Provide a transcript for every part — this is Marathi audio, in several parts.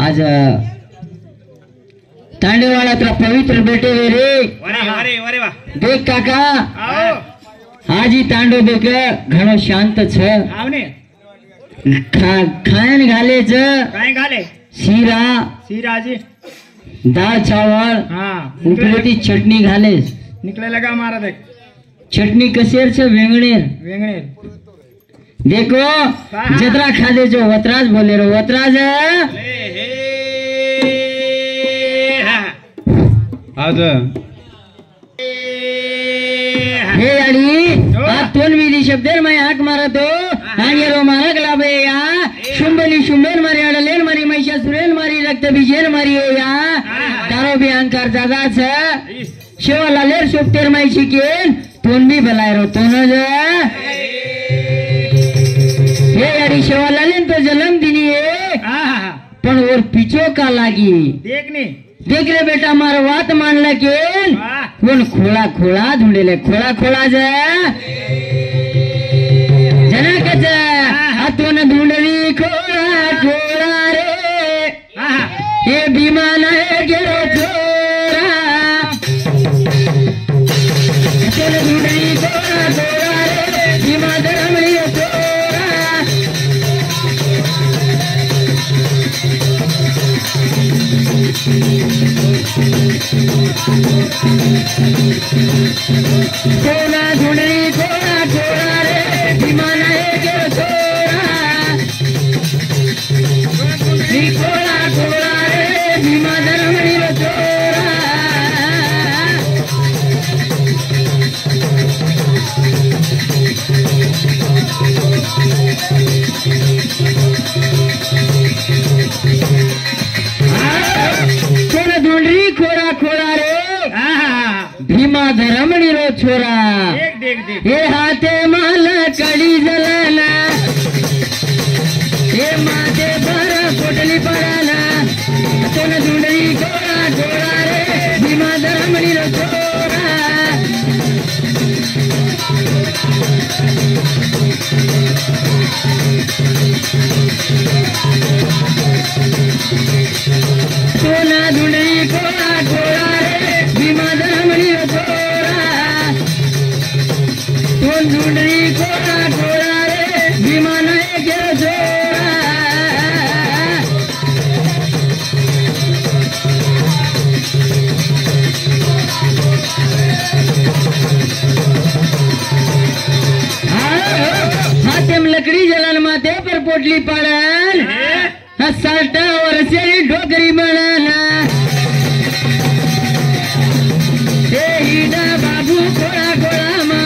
आज तांडेवाला तेरा पवित्र बेटे वे रे वारे वाह देख काका आज ही तांडो देख घणो शांत छ आवने खायन घाले च काय घाले सीरा जी दाल चावल हाँ उपलेटी चटणी घाले निकले लगा हमारा देख चटणी कसेर छ वेंगणेर देखो जतरा खादे जो वतराज बोले रो वतराज आज हे अडी आज तोन विधी शब्देर मैं हाक मारा तो आणि रो मारक लाभे या शुंभेन मारी अडलेन मारी महिषासुरेन मारी रक्त बीजेन मारी या तारो भी अंकार दादा छ शिवलालेर सोपतेर माई शिकेन तोन भी भलाय रो तोन ज हे अडी शिवलालेन तो जन्म दिनी है पण और पीछो का लागी देख रे बेटा मारो बात मान लेकिन कौन खोला खोला ढूंढेले खोला खोला जा जना कच हाथों ढूंढली खोला खोला रे ये विमान है गेरो छोरा हाथों ढूंढली खोला खोला रे विमान रमणी छोरा खोला ढूंढली खोला खोला रे विमान है गेरो छोरा खोला खोला रे विमान रमणी छोरा खोला ढूंढली खोला खोला रे भीमा धरमणी रो छोरा हे हाथे माल कड़ी जलाना हे माथे पर पोटली पड़ाना सोन ढूंढली खोला खोला रे भीमा धरमणी रो छोरा सोना ढूंढली खोला खोला रे भीमा धरमणी रो छोरा सोन ढूंढली खोला खोला रे भीमा नहीं गेरो छोरा हाथे में लकड़ी जलन माथे पर पोटली पड़न 60 वर्षेरी ढोकरी बनाना हे हीडा बाबू खोला खोला मा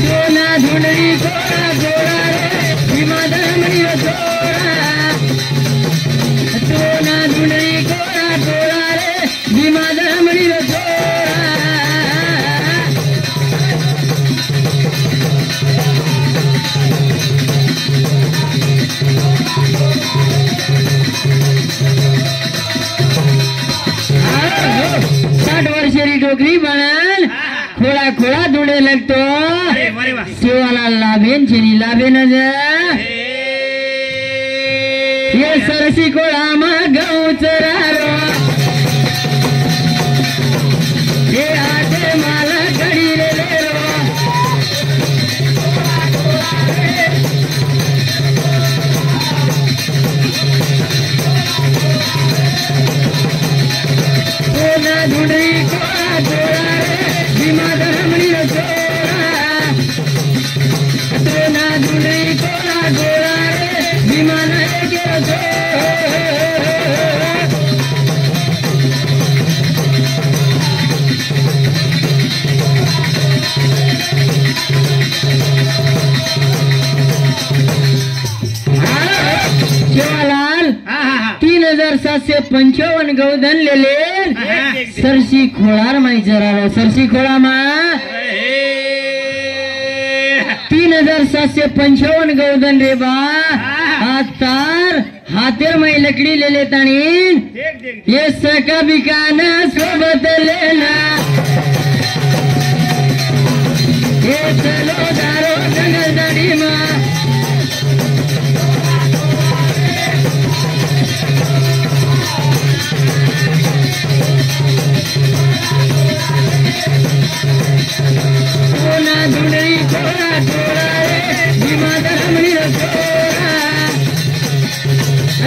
सोना ढूंढली खोला खोला रे भीमा धरमणी रो छोरा सोना ढूंढली खोला खोला रे भीमा धरमणी रो छोरा डोकरी बनल खोला खोला ढूंढे लगतो शिवाला लाभेन छेनी लाभेन ये सरसी कोळा मा गाव चरारो ये आटे माला कडी रे लेरो सोना ढूंढली खोला खोला रे भीमा धरमणी रो छोरा सोना ढूंढली खोला खोला रे भीमा नहीं गेरो छोरा शिवालाल 3755 गौधन लेले सरसी खोळार माई जरालो सरसी खोळा मा 3755 गौधन रे बा तार हाथेर माई लकड़ी ले लेतानी ये सका बिकाना सोबत लेना हे चलो दारो जंगल दडीमा कोना धुंडळी थोडा थोडा रे भीमा धरमणी थोडा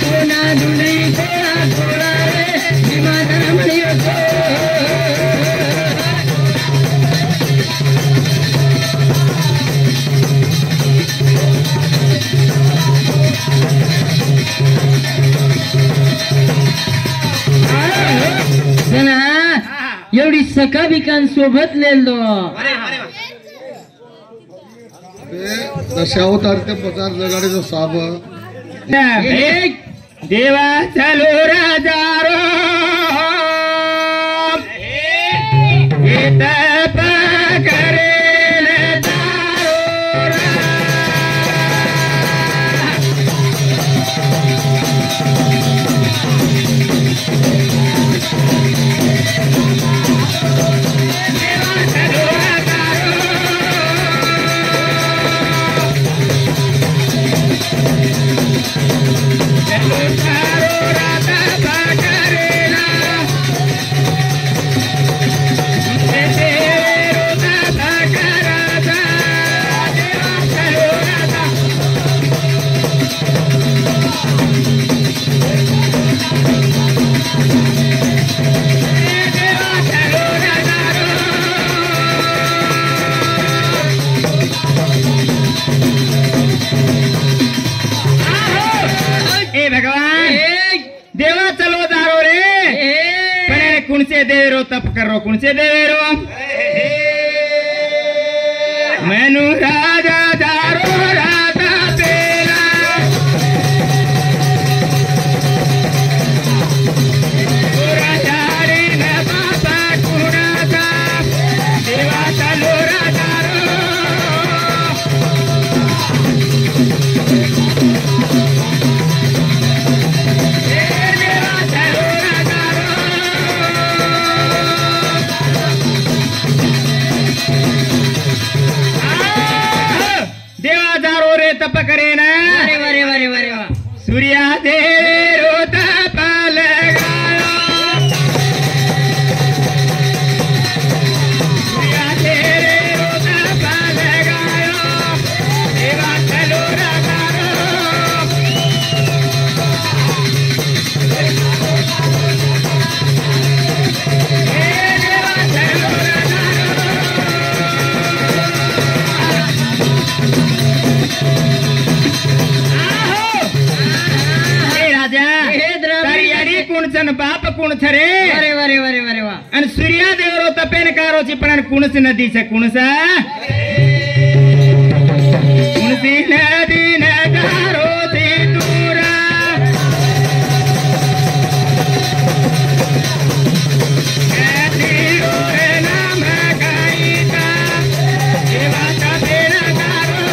कोना धुंडळी थोडा थोडा रे भीमा धरमणी जना एवढी सका बिकांसोबत लेलो अरे अरे वा दशावतारच्या प्रचार जगाडीचा साब देवा चलो राजारो हे तप करेल दारो देवा चलो दारो रे पण कुणचे देवेरो तप करो कुणचे देवेरो मेनू राजा दारो राजा तेरा राजा रे न बाबा कुणाचा देवा चलो राजा तप करे ना अरे वरे वरे वरे वा सूर्या देरो तप लगायो सूर्या देरो तप लगायो देवा चलो राजारो देवा चलो कुणचन बाप कुणच रे वरे वरे वरे वरे वा आणि सूर्या देवरो तपेन कारोची पण कुणच नदीच कुणच कुणसी नदी नगारो ते दूरा नाम गाईचा देवाचा बेन गारो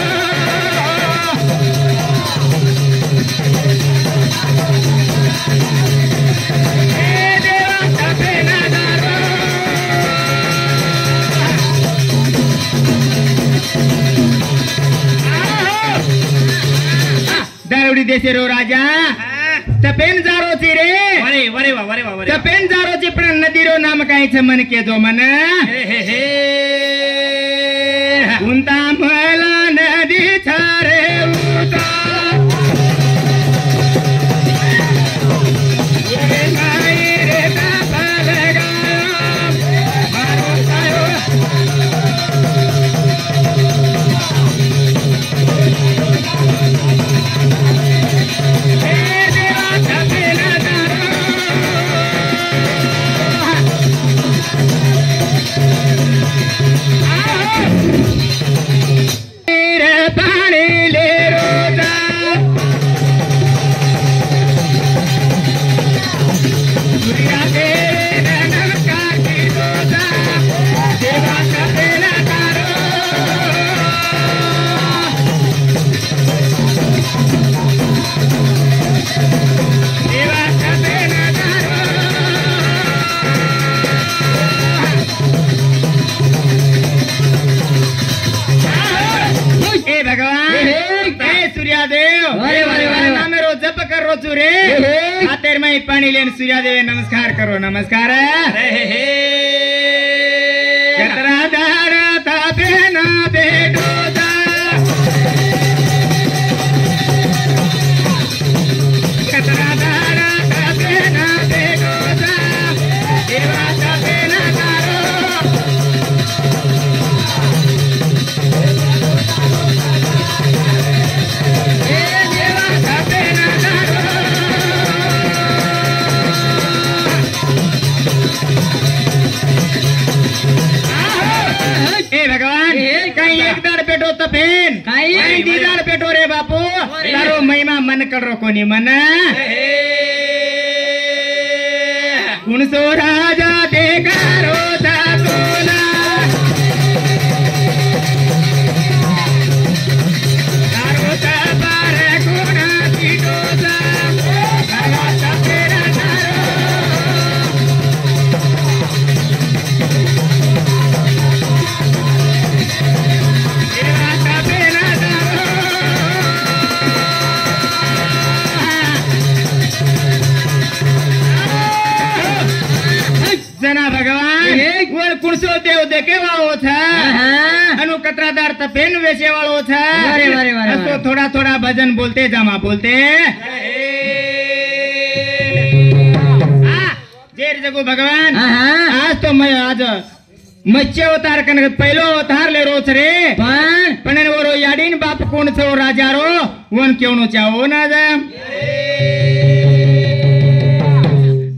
दारुडी देशे रो राजा तपेन जारोची रे वरे वरे वा वरे वा वरे तपेन जारोची पण नदी रो नाम कायच मन के जो मन हे उंता मला नदी छारे उता पाणी खातेर में पानी लेन सूर्या देवे नमस्कार करो नमस्कार कतरा दाड़ा तापे ना बेटो दा कतरा दाड़ा तापे ना बेटो दा देवा तापे ना कारो भगवान कहीं एक दाड़ पेटो तपेन कहीं दीदार पेटो रे बापू तारो महिमा मन करो कोनी मन कुण सो राजा देखा रोता तोला तारो तबार गुना पीटोसा तारा तपेरा तारो जना भगवान वर कुणसो देव देखे वाळो था अनु कतरादार तपेन वेचे वाळो था असो थोड़ा थोड़ा भजन बोलते जमा बोलते जेर जगो भगवान आज तो मैं आज मच्छे अवतार कनक पहिलो अवतार ले रोच रे पण वरो याडीन बाप कोण छो राजारो वन केवणो चावो ना जा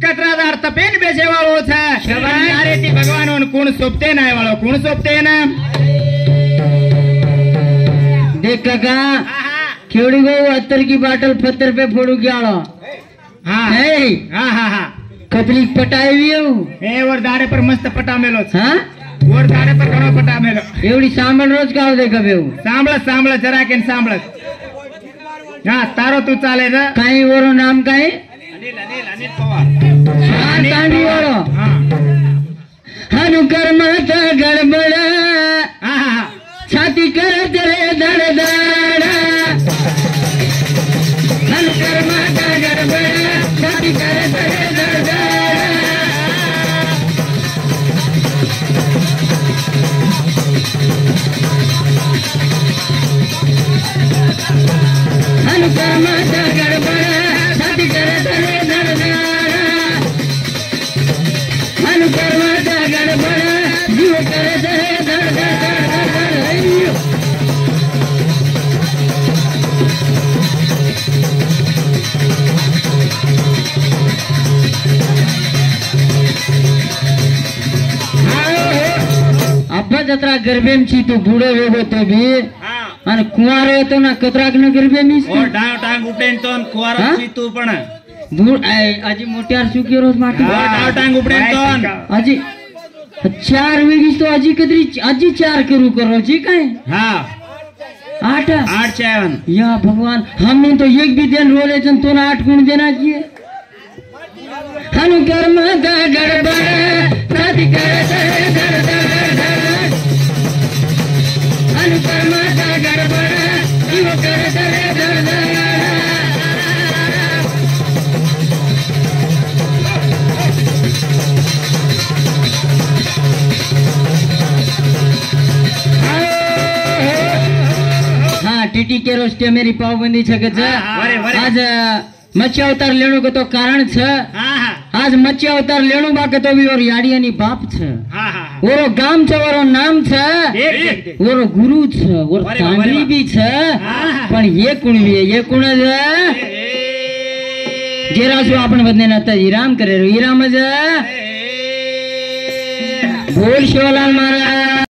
कतरादार तपेन बेचे वाळो था अरे ती भगवान वन कोण सोपते नाही वाळो कोण सोपते ना देख काका केवड़ी गो अत्तर की बाटल पत्थर पे फोड़ू क्या हाँ हाँ कपली पटाई ए वर दाड़े पर मस्त पटा मेलो हाँ वर दाड़े पर घणो पटा मेलो एवढी सांभळ रोज का दे कबेऊ सांभळ जरा केन सांभळ हाँ तारो तू चाले ना काही वरो नाम काही अनिल पवार हाँ तांडी वरो हनु कर्मात गडबड छाती करत रे धडधड हनु कर्मात गडबड छाती करत रे धडधड हनु कर्मात गडबड छाती करत रे धडधड हनु कर्मात गडबड जीव करत रे धडधड अब्बा जत्रा गरबेमची तू बुडो वेगो तो भी आणि कुवारो येतो ना कतराक न गरबेमीस और डांग डांग उठेन तो कुवाराची तू पण दूर आजी मोट्यार सुकी रोज माटी डांग डांग उठेन तो आजी 4 वेगीस तो आजी कदरी आजी 4 करो जी काय हाँ 8 7 या भगवान हमने तो एक भी दिन रोले जन तो ना 8 गुण देना चाहिए हनु कर्म दा गड़बड़ शादी करे हनु कर्म दा गड़बड़ जीव करे हाँ टीटी के रोस्टे मेरी पावबंदी छे आज मच्छी अवतार लेणु को तो कारण छ आज मच्छी अवतार लेणु बाके तो भी और याडियानी बाप छ ओरो गाम छ ओरो नाम छ ओरो गुरु छ और तांडी भी छ पण ये कुण जेरा जो आपण बदने नाता इराम करे इराम ज बोल शिवलाल महाराज